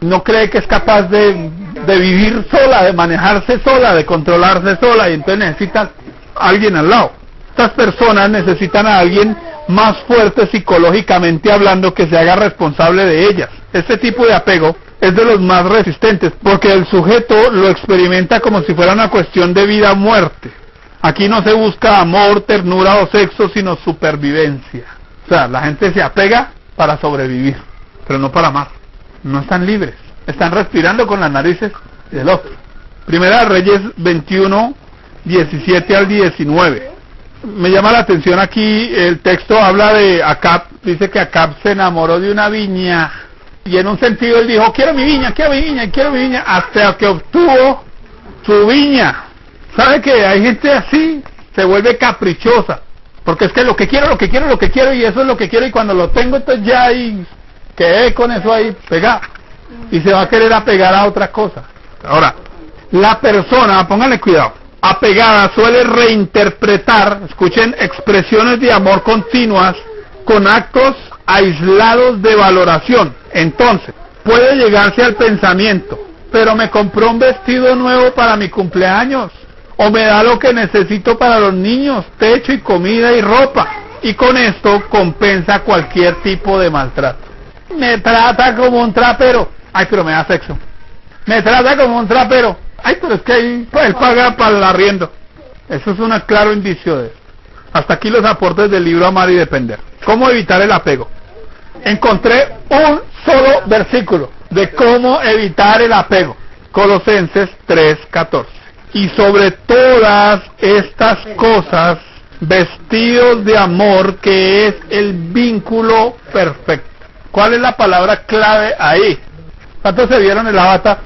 No cree que es capaz de vivir sola, de manejarse sola, de controlarse sola, y entonces necesita a alguien al lado. Estas personas necesitan a alguien más fuerte psicológicamente hablando, que se haga responsable de ellas. Este tipo de apego es de los más resistentes, porque el sujeto lo experimenta como si fuera una cuestión de vida o muerte. Aquí no se busca amor, ternura o sexo, sino supervivencia. O sea, la gente se apega para sobrevivir, pero no para amar. No están libres, están respirando con las narices del otro. Primera de Reyes 21, 17 al 19. Me llama la atención aquí, el texto habla de Acab, dice que Acab se enamoró de una viña, y en un sentido él dijo, quiero mi viña, hasta que obtuvo su viña. ¿Sabe que hay gente así? Se vuelve caprichosa, porque es que lo que quiero, y eso es lo que quiero, y cuando lo tengo, entonces ya ahí quedé con eso ahí pegado, y se va a querer apegar a otra cosa. Ahora, la persona, pónganle cuidado, apegada suele reinterpretar, escuchen, expresiones de amor continuas con actos aislados de valoración. Entonces, puede llegarse al pensamiento, pero me compró un vestido nuevo para mi cumpleaños, o me da lo que necesito para los niños, techo y comida y ropa, y con esto compensa cualquier tipo de maltrato. Me trata como un trapero, ay, pero me da sexo. Me trata como un trapero, ay, pero es que él paga para el arriendo. Eso es un claro indicio de eso. Hasta aquí los aportes del libro Amar y Depender. ¿Cómo evitar el apego? Encontré un solo versículo de cómo evitar el apego. Colosenses 3:14. Y sobre todas estas cosas, vestidos de amor, que es el vínculo perfecto. ¿Cuál es la palabra clave ahí? ¿Cuántos se vieron el Avatar?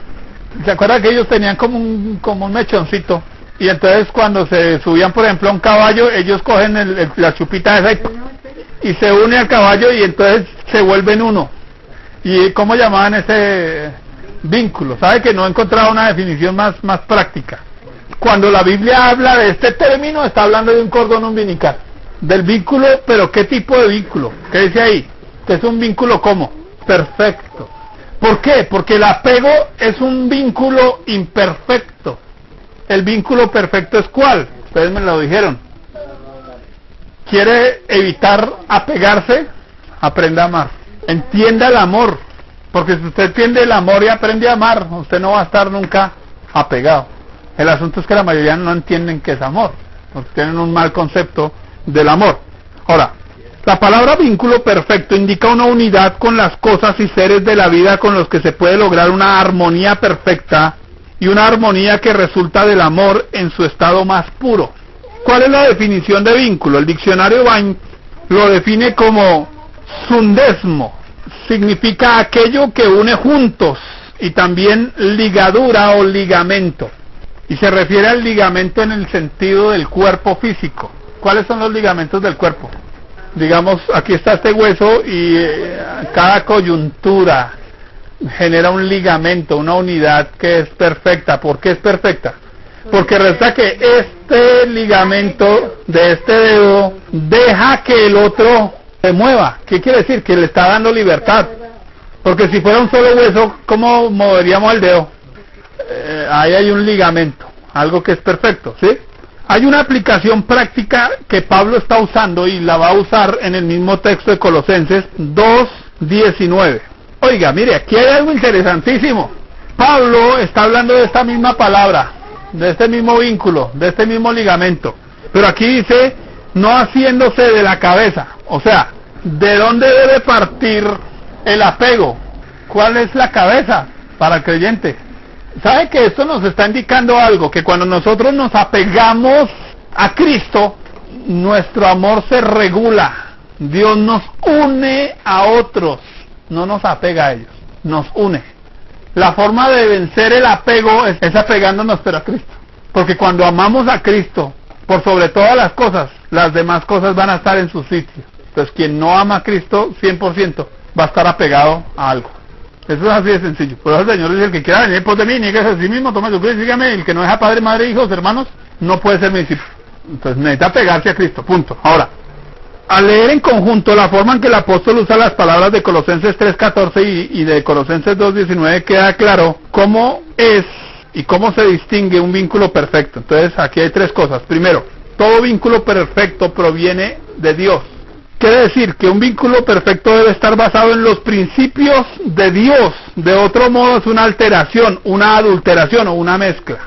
¿Se acuerdan que ellos tenían como un mechoncito? Y entonces cuando se subían, por ejemplo, a un caballo, ellos cogen la chupita esa y se une al caballo, y entonces se vuelven uno. ¿Y cómo llamaban ese vínculo? ¿Sabe que no he encontrado una definición más práctica? Cuando la Biblia habla de este término, está hablando de un cordón umbilical. Del vínculo, pero ¿qué tipo de vínculo? ¿Qué dice ahí? Que es un vínculo ¿cómo? Perfecto. ¿Por qué? Porque el apego es un vínculo imperfecto. ¿El vínculo perfecto es cuál? Ustedes me lo dijeron. ¿Quiere evitar apegarse? Aprenda a amar. Entienda el amor, porque si usted entiende el amor y aprende a amar, usted no va a estar nunca apegado. El asunto es que la mayoría no entienden qué es amor, porque tienen un mal concepto del amor. Ahora, la palabra vínculo perfecto indica una unidad con las cosas y seres de la vida con los que se puede lograr una armonía perfecta y una armonía que resulta del amor en su estado más puro. ¿Cuál es la definición de vínculo? El diccionario Bain lo define como sundesmo, significa aquello que une juntos, y también ligadura o ligamento, y se refiere al ligamento en el sentido del cuerpo físico. ¿Cuáles son los ligamentos del cuerpo? Digamos, aquí está este hueso y cada coyuntura genera un ligamento, una unidad que es perfecta. ¿Por qué es perfecta? Porque resulta que este ligamento de este dedo deja que el otro se mueva. ¿Qué quiere decir? Que le está dando libertad. Porque si fuera un solo hueso, ¿cómo moveríamos el dedo? Ahí hay un ligamento, algo que es perfecto, ¿sí? Hay una aplicación práctica que Pablo está usando y la va a usar en el mismo texto de Colosenses 2:19. Oiga, mire, aquí hay algo interesantísimo. Pablo está hablando de esta misma palabra, de este mismo vínculo, de este mismo ligamento. Pero aquí dice, no haciéndose de la cabeza. O sea, ¿de dónde debe partir el apego? ¿Cuál es la cabeza para el creyente? ¿Sabe que esto nos está indicando algo? Que cuando nosotros nos apegamos a Cristo, nuestro amor se regula. Dios nos une a otros, no nos apega a ellos, nos une. La forma de vencer el apego es apegándonos pero a Cristo. Porque cuando amamos a Cristo, por sobre todas las cosas, las demás cosas van a estar en su sitio. Entonces quien no ama a Cristo 100% va a estar apegado a algo. Eso es así de sencillo. Por eso el Señor dice, el que quiera venir pos de mí, nieguese a sí mismo, tome su cruz y sígame. El que no deja padre, madre, hijos, hermanos, no puede ser mi discípulo. Entonces necesita pegarse a Cristo, punto. Ahora, al leer en conjunto la forma en que el apóstol usa las palabras de Colosenses 3:14 y de Colosenses 2:19, queda claro cómo es y cómo se distingue un vínculo perfecto. Entonces aquí hay tres cosas. Primero, todo vínculo perfecto proviene de Dios. Quiere decir que un vínculo perfecto debe estar basado en los principios de Dios. De otro modo es una alteración, una adulteración o una mezcla.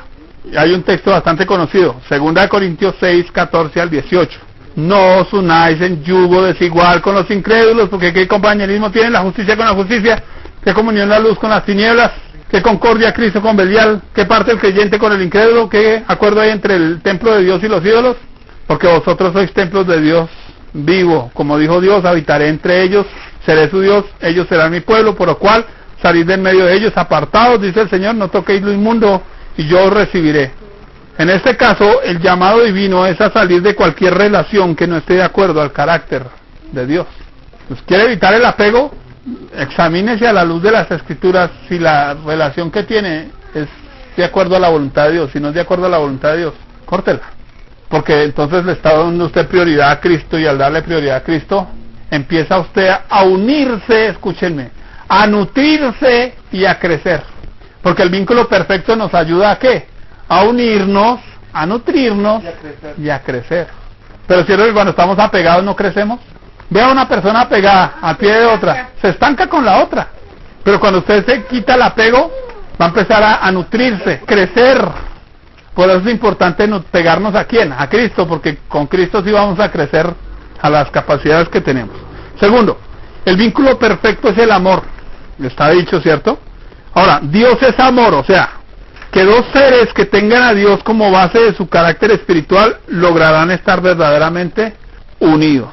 Y hay un texto bastante conocido, 2 Corintios 6:14-18. No os unáis en yugo desigual con los incrédulos, porque qué compañerismo tienen la justicia con la justicia, qué comunión la luz con las tinieblas, qué concordia Cristo con Belial, qué parte el creyente con el incrédulo, qué acuerdo hay entre el templo de Dios y los ídolos, porque vosotros sois templos de Dios vivo. Como dijo Dios, habitaré entre ellos, seré su Dios, ellos serán mi pueblo, por lo cual salid de en medio de ellos, apartados, dice el Señor, no toquéis lo inmundo, y yo os recibiré. En este caso, el llamado divino es a salir de cualquier relación que no esté de acuerdo al carácter de Dios. Pues, ¿quiere evitar el apego? Examínese a la luz de las Escrituras si la relación que tiene es de acuerdo a la voluntad de Dios. Si no es de acuerdo a la voluntad de Dios, córtela. Porque entonces le está dando usted prioridad a Cristo, y al darle prioridad a Cristo, empieza usted a unirse, escúchenme, a nutrirse y a crecer. Porque el vínculo perfecto nos ayuda ¿a qué? A unirnos, a nutrirnos y a crecer. Pero cierto que cuando estamos apegados no crecemos. Vea a una persona apegada al pie de otra, se estanca con la otra. Pero cuando usted se quita el apego, va a empezar a nutrirse, crecer. Por eso es importante pegarnos ¿a quién? A Cristo, porque con Cristo sí vamos a crecer a las capacidades que tenemos. Segundo, el vínculo perfecto es el amor. Está dicho, ¿cierto? Ahora, Dios es amor, o sea, que dos seres que tengan a Dios como base de su carácter espiritual lograrán estar verdaderamente unidos.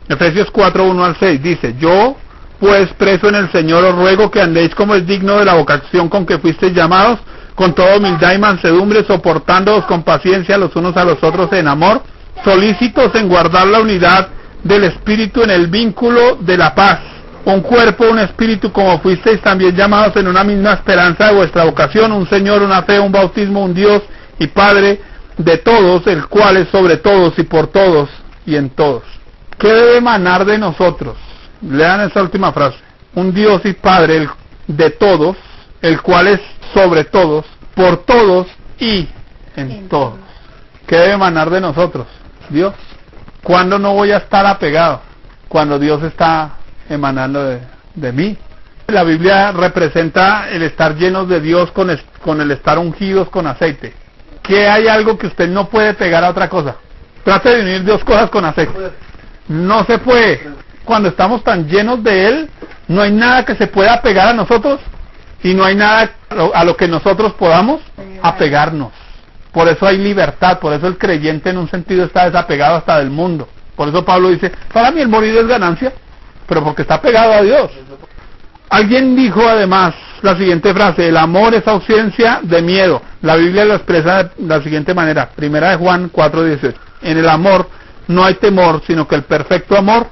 Efesios 4:1-6 dice, yo pues preso en el Señor os ruego que andéis como es digno de la vocación con que fuisteis llamados, con toda humildad y mansedumbre, soportándoos con paciencia los unos a los otros en amor, solícitos en guardar la unidad del Espíritu en el vínculo de la paz. Un cuerpo, un espíritu, como fuisteis también llamados en una misma esperanza de vuestra vocación, un Señor, una fe, un bautismo, un Dios y Padre de todos, el cual es sobre todos y por todos y en todos. ¿Qué debe emanar de nosotros? Lean esa última frase. Un Dios y Padre de todos, el cual es sobre todos, por todos y en todos. ¿Qué debe emanar de nosotros? Dios. ¿Cuándo no voy a estar apegado? Cuando Dios está emanando de mí. La Biblia representa el estar llenos de Dios con el estar ungidos con aceite. ¿Qué hay algo que usted no puede pegar a otra cosa? Trate de unir dos cosas con aceite. No se puede. Cuando estamos tan llenos de Él, no hay nada que se pueda pegar a nosotros y no hay nada a lo que nosotros podamos apegarnos. Por eso hay libertad, por eso el creyente en un sentido está desapegado hasta del mundo. Por eso Pablo dice, para mí el morir es ganancia, pero porque está pegado a Dios. Alguien dijo además la siguiente frase: el amor es ausencia de miedo. La Biblia lo expresa de la siguiente manera, 1 Juan 4:18. En el amor no hay temor, sino que el perfecto amor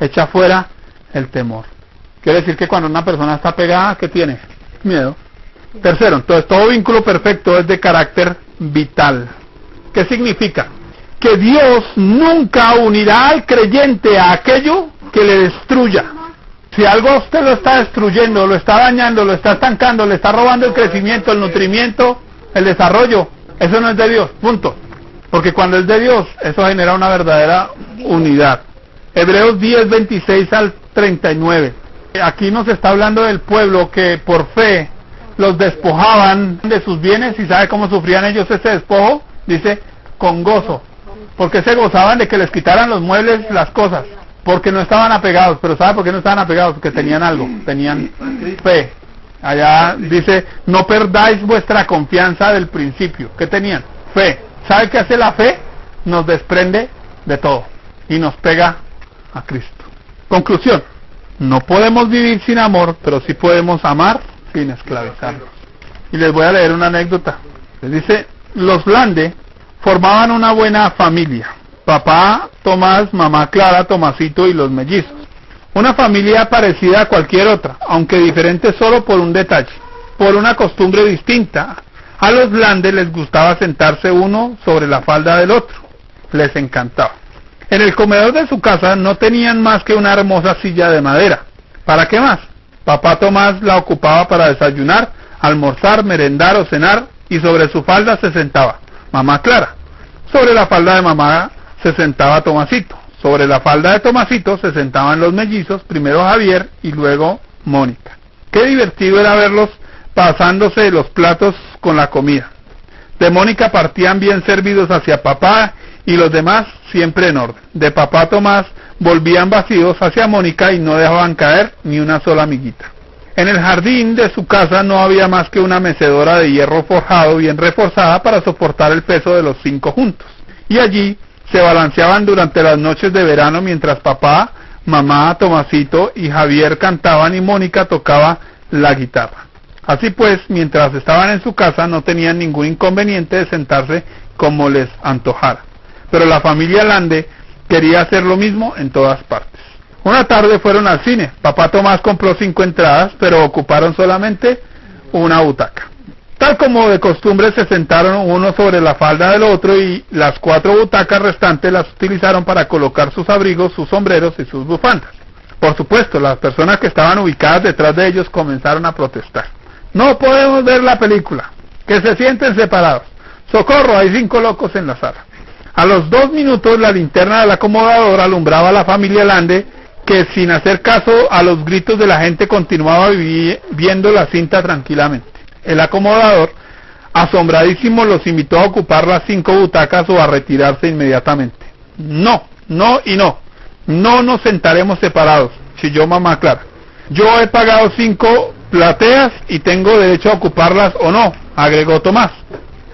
echa fuera el temor. Quiere decir que cuando una persona está pegada, ¿qué tiene? Miedo. Tercero, entonces todo vínculo perfecto es de carácter vital. ¿Qué significa? Que Dios nunca unirá al creyente a aquello que le destruya. Si algo a usted lo está destruyendo, lo está dañando, lo está estancando, le está robando el crecimiento, el nutrimiento, el desarrollo, eso no es de Dios, punto. Porque cuando es de Dios, eso genera una verdadera unidad. Hebreos 10, 26 al 39. Aquí nos está hablando del pueblo que por fe los despojaban de sus bienes. ¿Y sabe cómo sufrían ellos ese despojo? Dice, con gozo. Porque se gozaban de que les quitaran los muebles, las cosas. Porque no estaban apegados. Pero ¿sabe por qué no estaban apegados? Porque tenían algo, tenían fe. Allá dice, no perdáis vuestra confianza del principio. ¿Qué tenían? Fe. ¿Sabe qué hace la fe? Nos desprende de todo y nos pega a Cristo. Conclusión, no podemos vivir sin amor, pero sí podemos amar sin esclavizarnos. Y les voy a leer una anécdota. Les dice, los Lande formaban una buena familia. Papá, Tomás, mamá Clara, Tomasito y los mellizos. Una familia parecida a cualquier otra, aunque diferente solo por un detalle, por una costumbre distinta. A los Lande les gustaba sentarse uno sobre la falda del otro. Les encantaba. En el comedor de su casa no tenían más que una hermosa silla de madera. ¿Para qué más? Papá Tomás la ocupaba para desayunar, almorzar, merendar o cenar, y sobre su falda se sentaba mamá Clara. Sobre la falda de mamá se sentaba Tomasito. Sobre la falda de Tomasito se sentaban los mellizos, primero Javier y luego Mónica. Qué divertido era verlos pasándose los platos con la comida. De Mónica partían bien servidos hacia papá y los demás siempre en orden. De papá Tomás volvían vacíos hacia Mónica y no dejaban caer ni una sola amiguita. En el jardín de su casa no había más que una mecedora de hierro forjado bien reforzada para soportar el peso de los 5 juntos. Y allí se balanceaban durante las noches de verano mientras papá, mamá, Tomasito y Javier cantaban y Mónica tocaba la guitarra. Así pues, mientras estaban en su casa no tenían ningún inconveniente de sentarse como les antojara. Pero la familia Lande quería hacer lo mismo en todas partes. Una tarde fueron al cine. Papá Tomás compró 5 entradas, pero ocuparon solamente una butaca. Tal como de costumbre se sentaron uno sobre la falda del otro y las 4 butacas restantes las utilizaron para colocar sus abrigos, sus sombreros y sus bufandas. Por supuesto, las personas que estaban ubicadas detrás de ellos comenzaron a protestar. No podemos ver la película, que se sienten separados. Socorro, hay 5 locos en la sala. A los 2 minutos la linterna del acomodador alumbraba a la familia Lande, que sin hacer caso a los gritos de la gente continuaba viendo la cinta tranquilamente. El acomodador, asombradísimo, los invitó a ocupar las 5 butacas o a retirarse inmediatamente. No, no y no. No nos sentaremos separados, chilló mamá Clara. Yo he pagado 5 plateas y tengo derecho a ocuparlas o no, agregó Tomás.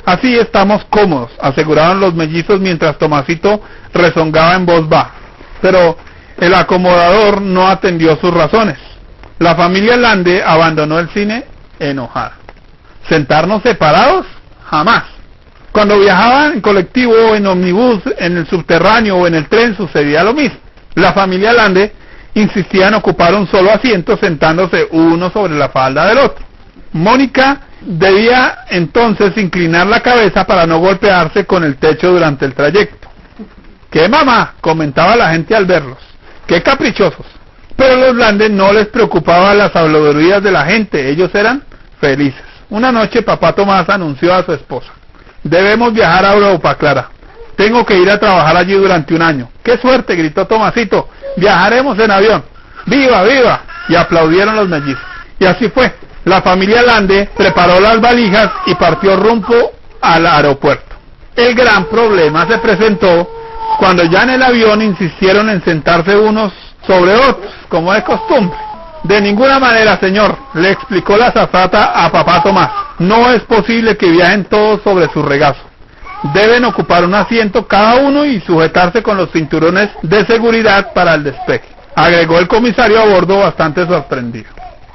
Así estamos cómodos, aseguraron los mellizos mientras Tomasito rezongaba en voz baja. Pero el acomodador no atendió sus razones. La familia Lande abandonó el cine enojada. ¿Sentarnos separados? Jamás. Cuando viajaban en colectivo o en ómnibus, en el subterráneo o en el tren sucedía lo mismo. La familia Lande insistía en ocupar un solo asiento sentándose uno sobre la falda del otro. Mónica debía entonces inclinar la cabeza para no golpearse con el techo durante el trayecto. ¿Qué mamá?, comentaba la gente al verlos. ¡Qué caprichosos! Pero a los Lande no les preocupaban las habladurías de la gente, ellos eran felices. Una noche papá Tomás anunció a su esposa: debemos viajar a Europa, Clara. Tengo que ir a trabajar allí durante un año. ¡Qué suerte!, gritó Tomasito. Viajaremos en avión. ¡Viva, viva! y aplaudieron los mellizos. Y así fue. La familia Lande preparó las valijas y partió rumbo al aeropuerto. El gran problema se presentó cuando ya en el avión insistieron en sentarse unos sobre otros, como de costumbre. De ninguna manera, señor, le explicó la azafata a papá Tomás. No es posible que viajen todos sobre su regazo. Deben ocupar un asiento cada uno y sujetarse con los cinturones de seguridad para el despegue, agregó el comisario a bordo, bastante sorprendido.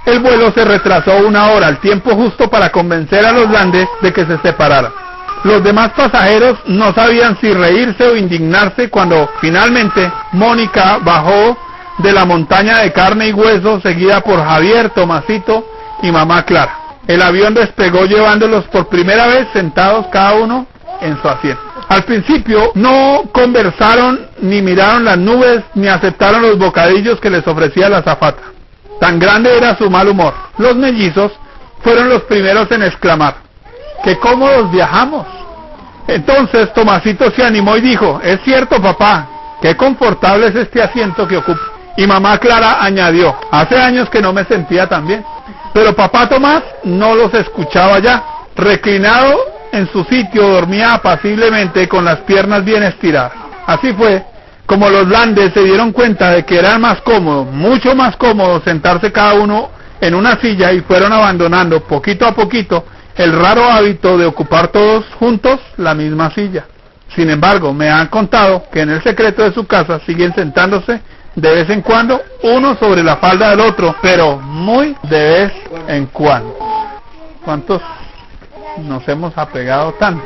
El vuelo se retrasó 1 hora, el tiempo justo para convencer a los Landes de que se separaran. Los demás pasajeros no sabían si reírse o indignarse cuando finalmente Mónica bajó de la montaña de carne y hueso, seguida por Javier, Tomasito y mamá Clara. El avión despegó llevándolos por primera vez sentados cada uno en su asiento. Al principio no conversaron, ni miraron las nubes, ni aceptaron los bocadillos que les ofrecía la azafata. Tan grande era su mal humor. Los mellizos fueron los primeros en exclamar: ¡qué cómodos viajamos! Entonces Tomasito se animó y dijo: es cierto, papá, qué confortable es este asiento que ocupa. Y mamá Clara añadió: hace años que no me sentía tan bien. Pero papá Tomás no los escuchaba ya. Reclinado en su sitio, dormía apaciblemente con las piernas bien estiradas. Así fue como los Landes se dieron cuenta de que era más cómodo, mucho más cómodo, sentarse cada uno en una silla, y fueron abandonando poquito a poquito el raro hábito de ocupar todos juntos la misma silla. Sin embargo, me han contado que en el secreto de su casa siguen sentándose de vez en cuando, uno sobre la falda del otro, pero muy de vez en cuando. ¿Cuántos nos hemos apegado tanto?